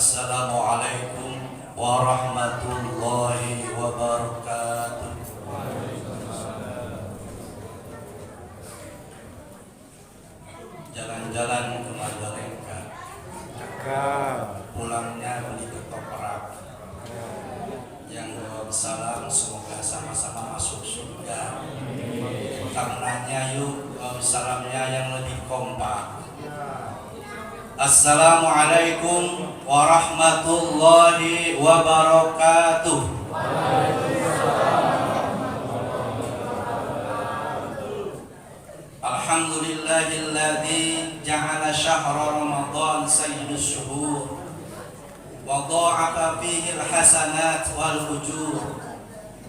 Assalamualaikum warahmatullahi wabarakatuh. Jalan-jalan ke Majalengka, pulangnya beli ketoprak. Yang salam semoga sama-sama masuk surga. Karenanya yuk salamnya yang lebih kompak. Assalamualaikum warahmatullahi wabarakatuh. Alhamdulillahilladzi ja'ala syahra Ramadan sayyidus syuhur wa dha'afa fihi al-hasanat wal ujur.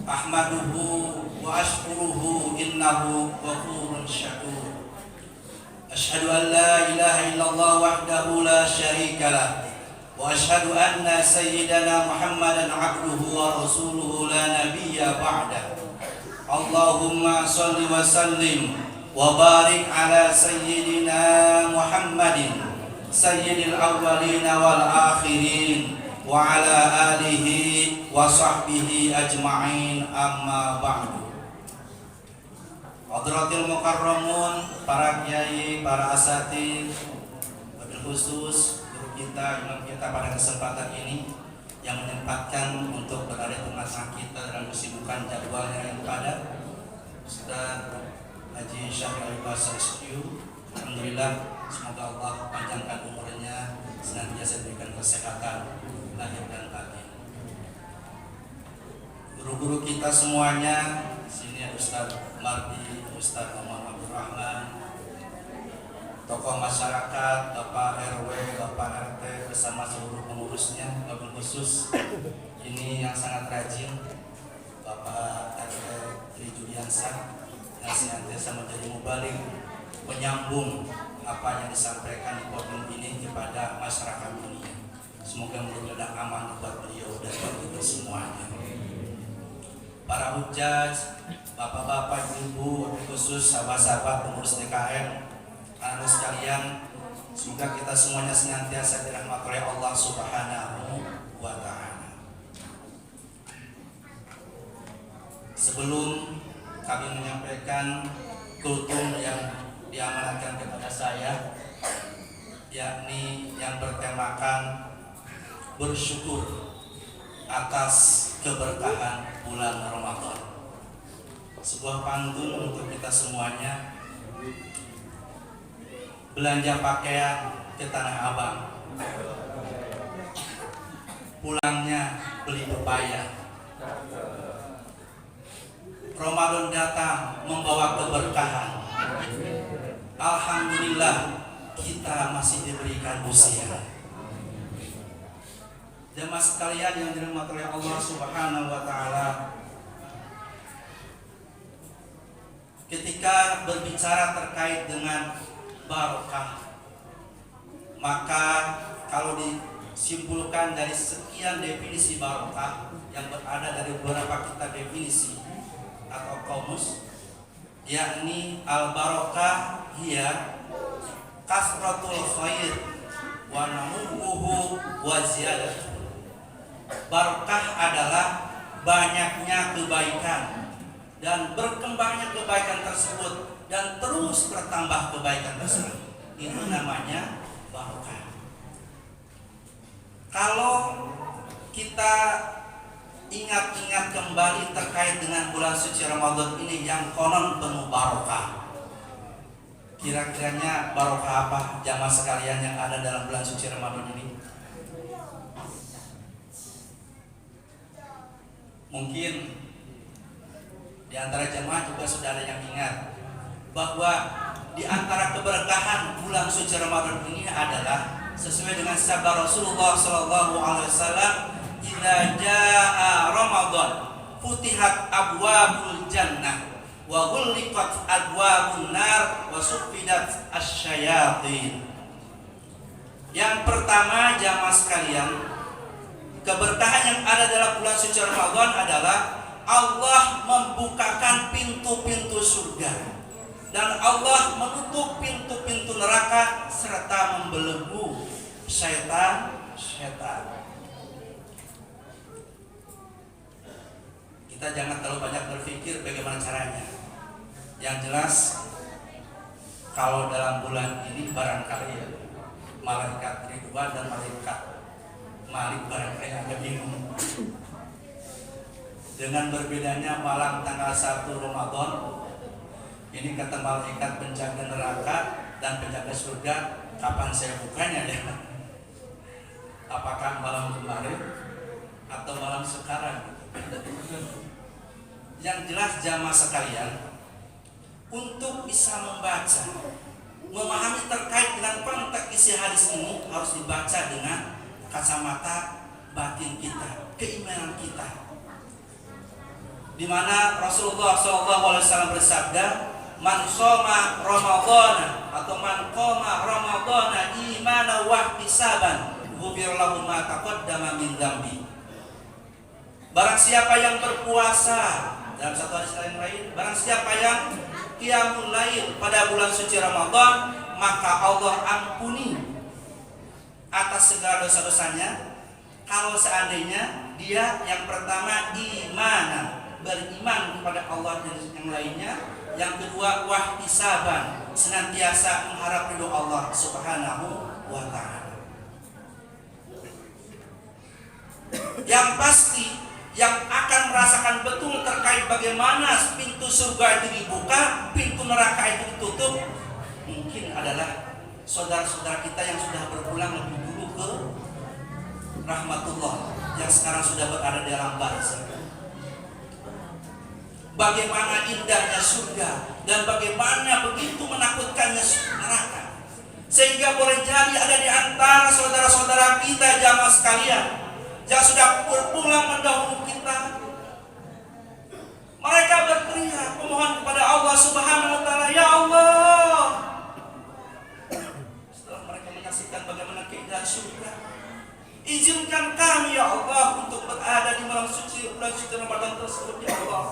Ahmaduhu wa ashkuruhu innahu ghafurun syakur. Asyhadu an la ilaha illallah wahdahu la syarika lah wa asyhadu anna sayyidana Muhammadan abduhu wa rasuluhu la nabiyya ba'da. Allahumma shalli wa sallim wa barik ala sayyidina Muhammadin sayyidil awwalin wal akhirin wa ala alihi wa sahbihi ajma'in, amma ba'du. Hadratil mukarramun, para kiai, para asatidz, wabil khusus guru kita, imam kita pada kesempatan ini yang menyempatkan untuk berada di tengah-tengah kita dalam kesibukan jadwalnya yang padat, Ustaz Haji Syahril Basri Rescue. Alhamdulillah, semoga Allah panjangkan umurnya, senantiasa diberikan kesehatan lahir dan batin. Guru-guru kita semuanya, sini ada Ustaz Mardi, Ustaz Muhammad Abdurrahman, tokoh masyarakat, Bapak RW, Bapak RT bersama seluruh pengurusnya, wabil khusus ini yang sangat rajin, Bapak RT Tri Juliansa, yang senantiasa menjadi mubaligh, penyambung apa yang disampaikan di podium ini kepada masyarakat dunia. Semoga mudah-mudahan aman buat beliau dan buat kita semuanya. Para hujjaj, bapak-bapak, ibu, khusus sahabat-sahabat pengurus DKM, anak-anak sekalian, semoga kita semuanya senantiasa dirahmati oleh Allah Subhanahu wa Ta'ala. Sebelum kami menyampaikan kultum yang diamanatkan kepada saya, yakni yang bertemakan bersyukur atas keberkahan bulan Ramadan. Sebuah pantun untuk kita semuanya. Belanja pakaian ke Tanah Abang, pulangnya beli pepaya. Ramadan datang membawa keberkahan. Alhamdulillah kita masih diberikan usia. Jemaah sekalian yang dirahmati oleh Allah Subhanahu wa Ta'ala, ketika berbicara terkait dengan barokah, maka kalau disimpulkan dari sekian definisi barokah yang berada dari beberapa kitab definisi atau kamus, yakni al-barokah hiya kasratul khair wa namuhu wa ziyadatuh. Barokah adalah banyaknya kebaikan dan berkembangnya kebaikan tersebut dan terus bertambah kebaikan tersebut. Itu namanya barokah. Kalau kita ingat-ingat kembali terkait dengan bulan suci Ramadan ini yang konon penuh barokah, kira-kiranya barokah apa jamaah sekalian yang ada dalam bulan suci Ramadan ini? Mungkin di antara jemaah juga sudah ada yang ingat bahwa di antara keberkahan bulan suci Ramadan ini adalah sesuai dengan sabda Rasulullah SAW, "Idza jaa Ramadan futihat abwabul jannah wa ghulliqat abwabun nar wa suffidat asyayatin." Yang pertama jamaah sekalian, keberkahan yang ada dalam bulan suci Ramadan adalah Allah membukakan pintu-pintu surga dan Allah menutup pintu-pintu neraka serta membelenggu syaitan setan. Kita jangan terlalu banyak berpikir bagaimana caranya. Yang jelas kalau dalam bulan ini barangkali ya, malaikat Ridwan dan malaikat Malik barangkali agak bingung dengan berbedanya malam tanggal 1 Ramadan. Ini kata malaikat penjaga neraka dan penjaga surga, kapan saya bukanya ya? Apakah malam kemarin atau malam sekarang? Yang jelas jamaah sekalian, untuk bisa membaca, memahami terkait dengan konteks isi hadis ini harus dibaca dengan kacamata batin kita, keimanan kita. Di mana Rasulullah SAW bersabda, "Man shoma Ramadhana atau man qoma Ramadhana imanan wa ihtisaban, ghufira lahu ma taqaddama min dzambi." Barang siapa yang berpuasa, dalam satu hadis lain, barang siapa yang qiyamul lail pada bulan suci Ramadan, maka Allah ampuni atas segala dosa-dosanya. Kalau seandainya dia yang pertama iman, beriman kepada Allah dan yang lainnya, yang kedua wahtisaban, senantiasa mengharap ridho Allah Subhanahu wa ta'ala. Yang pasti yang akan merasakan betul terkait bagaimana pintu surga itu dibuka, pintu neraka itu ditutup, mungkin adalah saudara-saudara kita yang sudah berpulang lebih dulu ke rahmatullah, yang sekarang sudah berada di alam barzakh. Bagaimana indahnya surga dan bagaimana begitu menakutkannya neraka, sehingga boleh jadi ada di antara saudara-saudara kita jamaah sekalian yang sudah berpulang mendahulu kita. Mereka berteriak memohon kepada Allah Subhanahu wa ta'ala, "Ya Allah." Setelah mereka menyaksikan bagaimana keindahan surga, izinkan kami ya Allah untuk berada di malam suci bulan suci Ramadan tersebut ya Allah.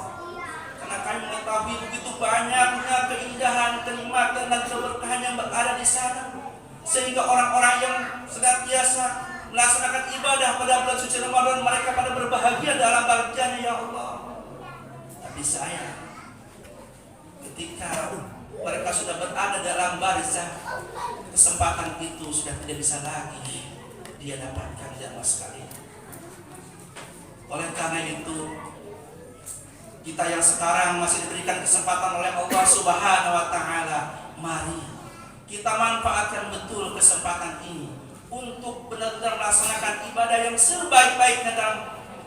Karena kami mengetahui begitu banyaknya keindahan, kenikmatan dan keberkahan yang berada di sana, sehingga orang-orang yang senantiasa melaksanakan ibadah pada bulan suci Ramadan, mereka pada berbahagia dalam bahagianya ya Allah. Tapi saya, ketika mereka sudah berada dalam barzakh, kesempatan itu sudah tidak bisa lagi dia dapatkan jamaah sekalian. Oleh karena itu, kita yang sekarang masih diberikan kesempatan oleh Allah Subhanahu wa ta'ala, mari kita manfaatkan betul kesempatan ini untuk benar-benar melaksanakan ibadah yang sebaik-baiknya dalam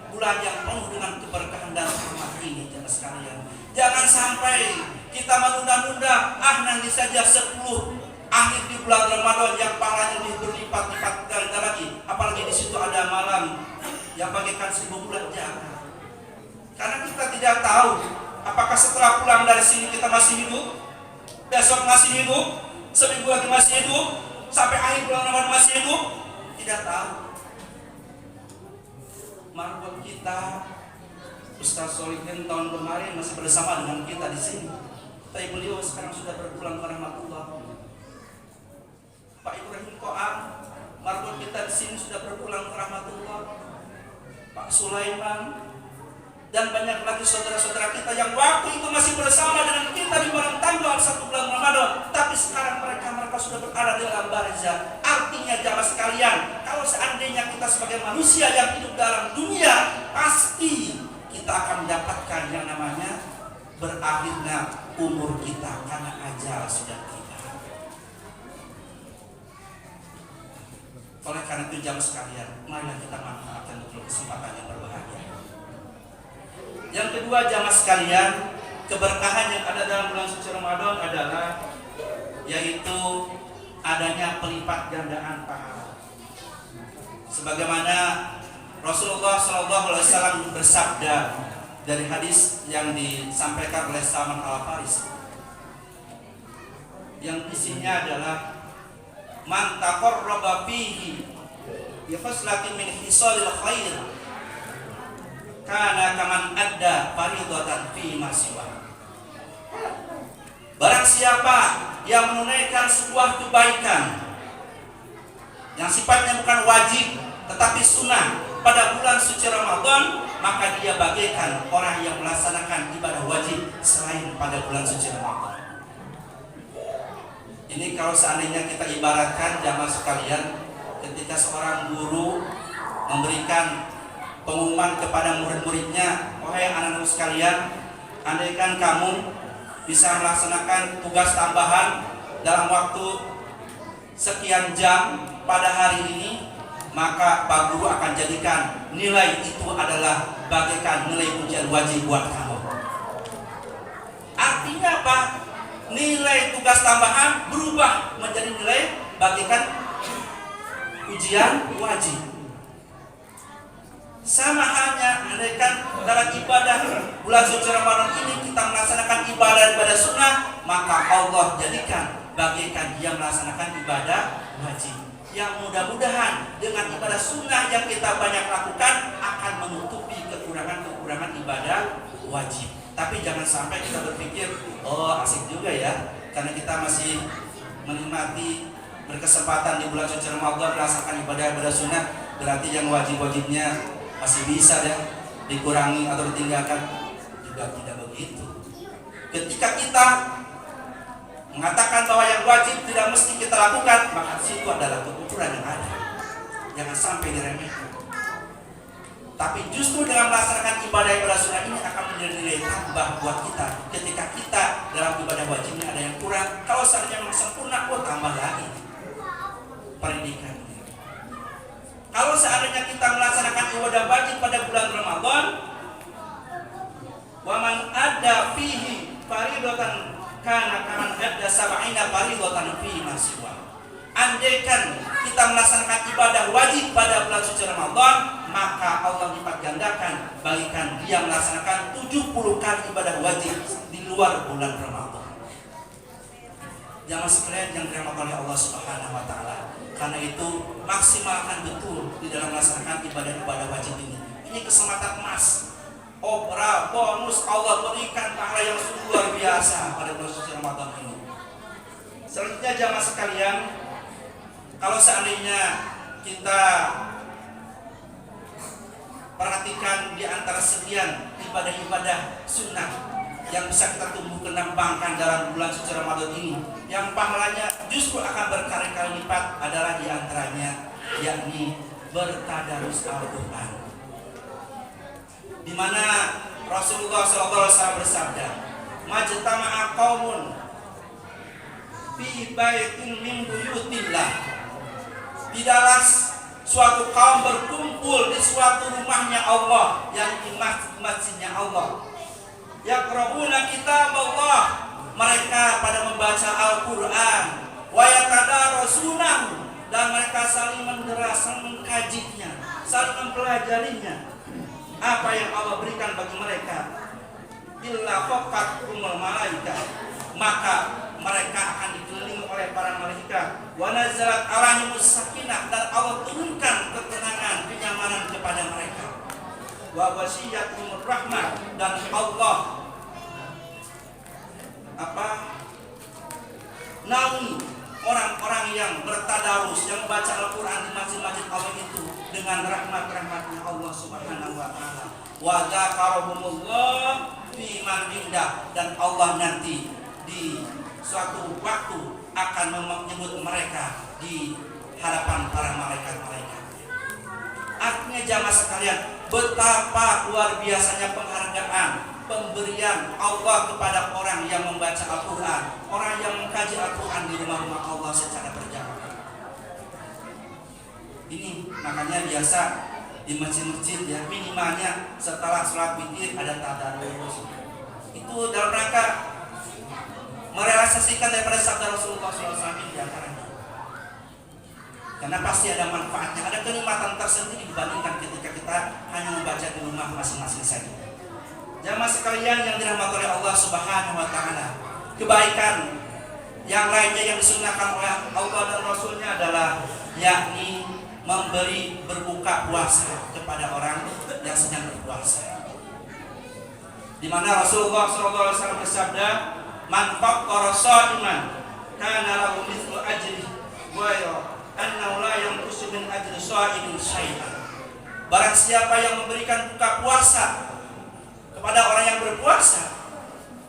bulan yang penuh dengan keberkahan dan rahmat ini jemaah sekalian. Jangan sampai kita menunda-nunda, nanti saja 10 akhir di bulan Ramadan yang pahalanya lebih berlipat-lipat kali lagi. Apalagi di situ ada malam yang bagaikan 1000 bulan jangan. Karena kita tidak tahu apakah setelah pulang dari sini kita masih hidup, besok masih hidup, seminggu lagi masih hidup, sampai akhir bulan Ramadan masih hidup, tidak tahu. Marhum kita Ustaz Solihin tahun kemarin masih bersama dengan kita di sini, tapi beliau sekarang sudah berpulang ke rahmatullah. Pak Ibrahim Koam, marhum kita di sini sudah berpulang ke rahmatullah. Pak Sulaiman dan banyak lagi saudara-saudara kita yang waktu itu masih bersama dengan kita di malam tanggal 1 bulan Ramadan, tapi sekarang mereka sudah berada di dalam barzakh. Artinya jamaah sekalian, kalau seandainya kita sebagai manusia yang hidup dalam dunia, pasti kita akan mendapatkan yang namanya berakhirnya umur kita karena ajal sudah tiba. Oleh karena itu jamaah sekalian, marilah kita manfaatkan betul kesempatan yang berbahagia. Yang kedua jamaah sekalian, keberkahan yang ada dalam bulan suci Ramadan adalah yaitu adanya pelipat gandaan pahala. Sebagaimana Rasulullah SAW bersabda dari hadis yang disampaikan oleh Salman Al-Farisi, yang isinya adalah man taqarraba fihi bi khaslatin min khisalil khair kana kaman adda faridatan fi ma siwa. Barang siapa yang menunaikan sebuah kebaikan yang sifatnya bukan wajib, tetapi sunnah pada bulan suci Ramadan, maka dia bagaikan orang yang melaksanakan ibadah wajib selain pada bulan suci Ramadan. Ini kalau seandainya kita ibaratkan jamaah sekalian, ketika seorang guru memberikan pengumuman kepada murid-muridnya, wahai anak-anak sekalian, andaikan kamu bisa melaksanakan tugas tambahan dalam waktu sekian jam pada hari ini, maka Pak Guru akan jadikan nilai itu adalah bagaikan nilai ujian wajib buat kamu. Artinya apa? Nilai tugas tambahan berubah menjadi nilai bagaikan ujian wajib. Sama halnya andaikan dalam ibadah bulan suci Ramadan ini kita melaksanakan ibadah sunnah, maka Allah jadikan bagaikan dia melaksanakan ibadah wajib. Yang mudah-mudahan dengan ibadah sunnah yang kita banyak lakukan akan menutupi kekurangan ibadah wajib. Tapi jangan sampai kita berpikir, oh asik juga ya, karena kita masih menikmati berkesempatan di bulan suci Ramadan melaksanakan ibadah sunnah, berarti yang wajib-wajibnya masih bisa ya dikurangi atau ditinggalkan. Juga tidak begitu. Ketika kita mengatakan bahwa yang wajib tidak mesti kita lakukan, maka itu adalah kebetulan yang ada. Jangan sampai diremehkan. Tapi justru dengan melaksanakan ibadah sunnah ini akan menjadi nilai tambah buat kita. Ketika kita dalam ibadah wajibnya ada yang kurang, kalau seandainya memang sempurna, tambah lagi pendidikannya. Kalau seandainya kita melaksanakan ibadah wajib pada bulan Ramadan, wa man adda fihi faridatan kana kaman adda sab'ina faridatan fi masiwa. Andaikan kita melaksanakan ibadah wajib pada bulan suci Ramadan, maka Allah lipat gandakan bagikan dia melaksanakan 70 kali ibadah wajib di luar bulan Ramadan. Jamaah sekalian yang dirahmati oleh Allah Subhanahu wa taala. Karena itu maksimalkan betul di dalam melaksanakan ibadah wajib ini. Ini kesempatan emas. Obra bonus Allah berikan pahala yang sungguh luar biasa pada bulan suci Ramadan ini. Selanjutnya jamaah sekalian, kalau seandainya kita perhatikan di antara sekian ibadah-ibadah sunnah yang bisa kita tumbuh kembangkan dalam bulan suci Ramadan ini, yang pahalanya justru akan berkali-kali lipat adalah di antaranya yakni bertadarus Al-Quran, di mana Rasulullah SAW bersabda, "Majtama'a qaumun fi baitin min buyutillah." Tidaklah suatu kaum berkumpul di suatu rumahnya Allah, yang di masjidnya Allah. Yaqra'una kitab Allah, mereka pada membaca Al-Quran, wa yatadarasunahu, dan mereka saling mengkajinya, saling mempelajarinya. Apa yang Allah berikan bagi mereka, illa faqatumul malaikat, maka mereka akan dikelilingi oleh para malaikat. Wa nazalat alaihimus sakinah, dan Allah turunkan ketenangan, kenyamanan kepada mereka. Wa wasiyyatumur rahmah, dan Allah naungi orang-orang yang bertadarus, yang baca Al-Quran di masjid-masjid Allah itu dengan rahmat-rahmatnya Allah Subhanahu wa taala. Wa dzakarahumullah fi man indah, dan Allah nanti di suatu waktu akan menyebut mereka di hadapan para malaikat-malaikat. Artinya jamaah sekalian, betapa luar biasanya penghargaan, pemberian Allah kepada orang yang membaca Al-Quran, orang yang mengkaji Al-Quran di rumah-rumah Allah secara berjamaah. Ini makanya biasa di masjid-masjid ya, minimalnya setelah sholat witir ada tadarus. Itu dalam rangka merealisasikan daripada sabda Rasulullah SAW di antaranya. Karena pasti ada manfaatnya, ada kenikmatan tersendiri dibandingkan ketika kita hanya membaca di rumah masing-masing saja. Jamaah sekalian yang dirahmati oleh Allah Subhanahu wa taala, kebaikan yang lainnya yang disunahkan oleh Allah dan Rasulnya adalah yakni memberi berbuka puasa kepada orang yang sedang berpuasa. Di mana Rasulullah SAW bersabda, "Man faqqara sha'iman kana lahu mithlu ajri annahu la yanqusu min ajri sha'imin syai'an. Barang siapa yang memberikan buka puasa kepada orang yang berpuasa,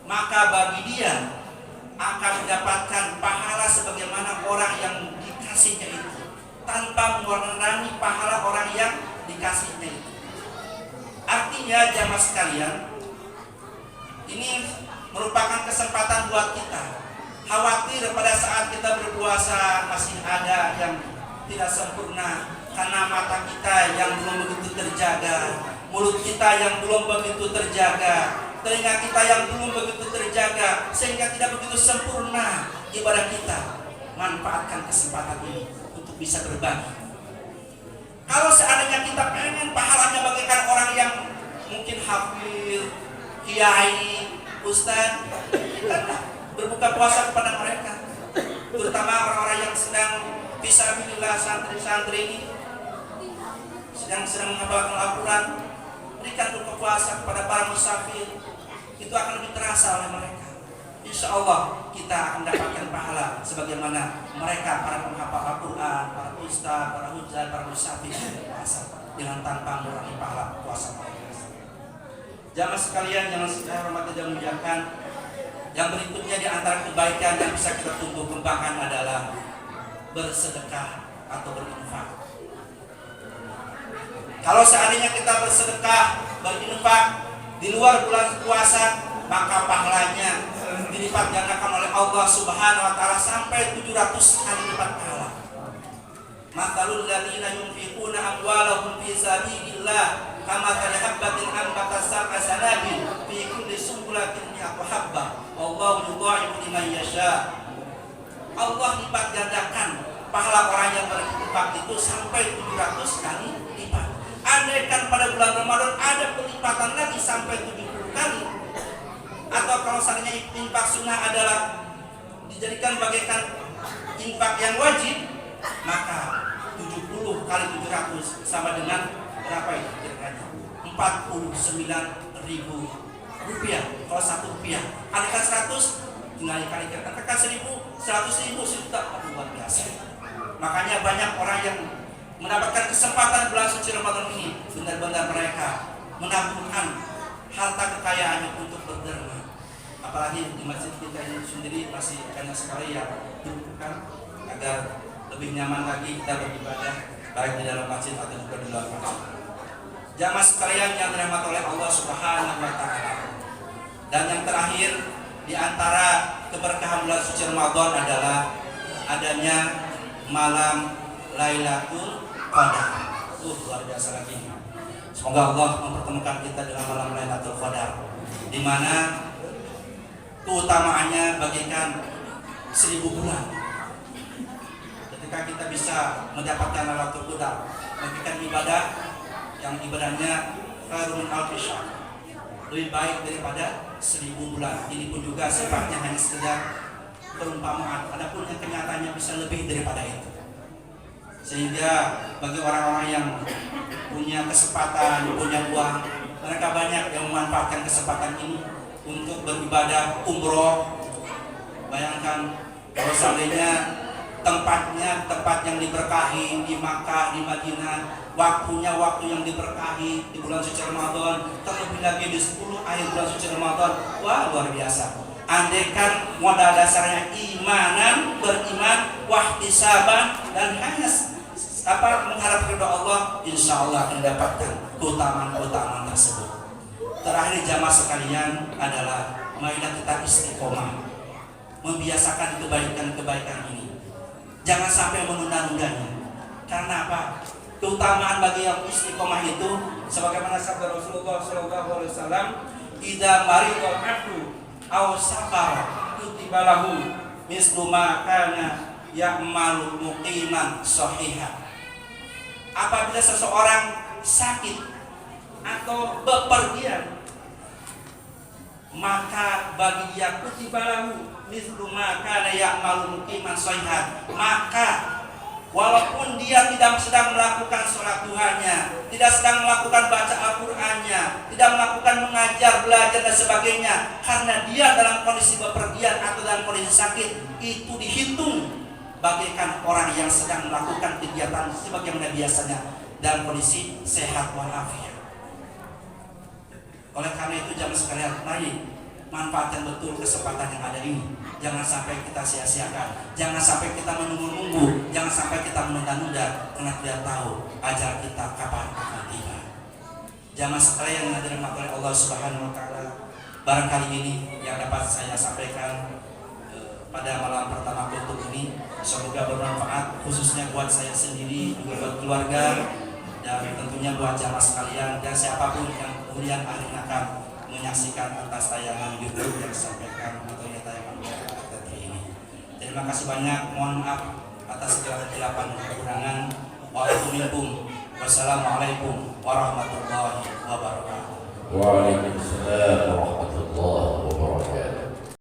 maka bagi dia akan mendapatkan pahala sebagaimana orang yang dikasihnya itu, tanpa mengurangi pahala orang yang dikasihnya itu. Artinya jamaah sekalian, ini merupakan kesempatan buat kita. Khawatir pada saat kita berpuasa masih ada yang tidak sempurna, karena mata kita yang belum begitu terjaga, mulut kita yang belum begitu terjaga, telinga kita yang belum begitu terjaga, sehingga tidak begitu sempurna ibadah kita. Manfaatkan kesempatan ini untuk bisa berbagi. Kalau seandainya kita pengen pahalanya bagaikan orang yang mungkin hafir, kiai, ustaz, kita berbuka puasa kepada mereka, terutama orang-orang yang sedang fisabilillah, santri-santri ini sedang menghafalkan Al-Quran. Berikan buka puasa kepada para musafir, itu akan lebih terasa oleh mereka. Insya Allah kita akan mendapatkan pahala sebagaimana mereka, para penghafal Al-Quran, para ustaz, para hujjah, para musafir berpuasa dengan tanpa mengurangi pahala puasa mereka. Jamaah sekalian yang saya hormati dan muliakan, yang berikutnya di antara kebaikan yang bisa kita tumbuh kembangkan adalah bersedekah atau berinfak. Kalau seandainya kita bersedekah, berinfak di luar bulan puasa, maka pahalanya dilipat gandakan oleh Allah Subhanahu wa taala sampai 700 kali lipat pahala. Mathalul ladzina yunfiquna amwalahum fi sabilillah kamathali habbatin anbatat sab'a sanabil fi kulli sunbulatin mi'atu habbah wallahu yudha'ifu liman yasha. Allah lipat gandakan pahala orang yang berinfak itu sampai 700 kali lipat. Andaikan pada bulan Ramadan ada pelipatan lagi sampai 70 kali. Atau kalau seandainya infak sunnah adalah dijadikan bagaikan infak yang wajib, maka 70 kali 700 sama dengan berapa itu kira-kira? 49.000 rupiah. Kalau 1 rupiah, kalikan 100, tinggal dikalikan, katakan 100.000 sejuta, luar biasa. Makanya banyak orang yang mendapatkan kesempatan bulan suci Ramadan ini, benar-benar mereka menabungkan harta kekayaannya untuk berderma. Apalagi di masjid kita ini sendiri masih banyak sekali yang dibutuhkan agar lebih nyaman lagi kita beribadah, baik di dalam masjid atau juga di luar masjid. Jamaah sekalian yang dirahmati oleh Allah Subhanahu wa taala. Dan yang terakhir di antara keberkahan bulan suci Ramadan adalah adanya malam Lailatul Qadar. Luar biasa lagi. Semoga Allah mempertemukan kita dengan malam Lailatul Qadar, di mana keutamaannya bagaikan 1000 bulan. Ketika kita bisa mendapatkan Lailatul Qadar, bagaikan ibadah yang ibadahnya khairun alfi syahr, lebih baik daripada 1000 bulan. Ini pun juga sifatnya hanya sekedar perumpamaan, adapun yang kenyataannya bisa lebih daripada itu. Sehingga bagi orang-orang yang punya kesempatan, punya uang, mereka banyak yang memanfaatkan kesempatan ini untuk beribadah umroh. Bayangkan kalau seandainya tempatnya tempat yang diberkahi di Makkah, di Madinah, waktunya waktu yang diberkahi di bulan suci Ramadan, terlebih lagi di 10 akhir bulan suci Ramadan. Wah, luar biasa. Andaikan modal dasarnya imanan, beriman, wahtisaban, dan hanya mengharap ridha Allah, insya Allah akan mendapatkan keutamaan-keutamaan tersebut. Terakhir jamaah sekalian adalah marilah kita istiqomah, membiasakan kebaikan-kebaikan ini. Jangan sampai menunda-nundanya. Karena apa? Keutamaan bagi yang istiqomah itu sebagaimana sabda Rasulullah SAW, "Idza maridul 'abdu aw safara kutiba lahu mislu ma kana ya'malu muqiman shahihan." Apabila seseorang sakit atau bepergian, maka bagi dia kutiba lahu mislu ma kana ya'malu muqiman shahihan, maka walaupun dia tidak sedang melakukan sholat duhanya, tidak sedang melakukan baca Al-Qur'annya, tidak melakukan mengajar, belajar dan sebagainya, karena dia dalam kondisi bepergian atau dalam kondisi sakit, itu dihitung bagaikan orang yang sedang melakukan kegiatan sebagaimana biasanya dalam kondisi sehat walafiat. Oleh karena itu jamaah sekalian, mari manfaatkan betul kesempatan yang ada ini. Jangan sampai kita sia-siakan, jangan sampai kita menunggu-nunggu, jangan sampai kita menunda-nunda karena tidak tahu ajal kita kapan akan tiba. Jamaah sekalian yang dirahmati oleh Allah Subhanahu wa taala, barangkali ini yang dapat saya sampaikan pada malam pertama kutub ini, semoga bermanfaat khususnya buat saya sendiri, juga buat keluarga, dan tentunya buat jamaah sekalian dan siapapun yang kemudian akhirnya akan menyaksikan atas tayangan YouTube yang disampaikan atau yang tayangan ini. Terima kasih banyak, mohon maaf atas segala kesilapan dan kekurangan. Wassalamualaikum warahmatullahi wabarakatuh. Waalaikumsalam warahmatullahi wabarakatuh.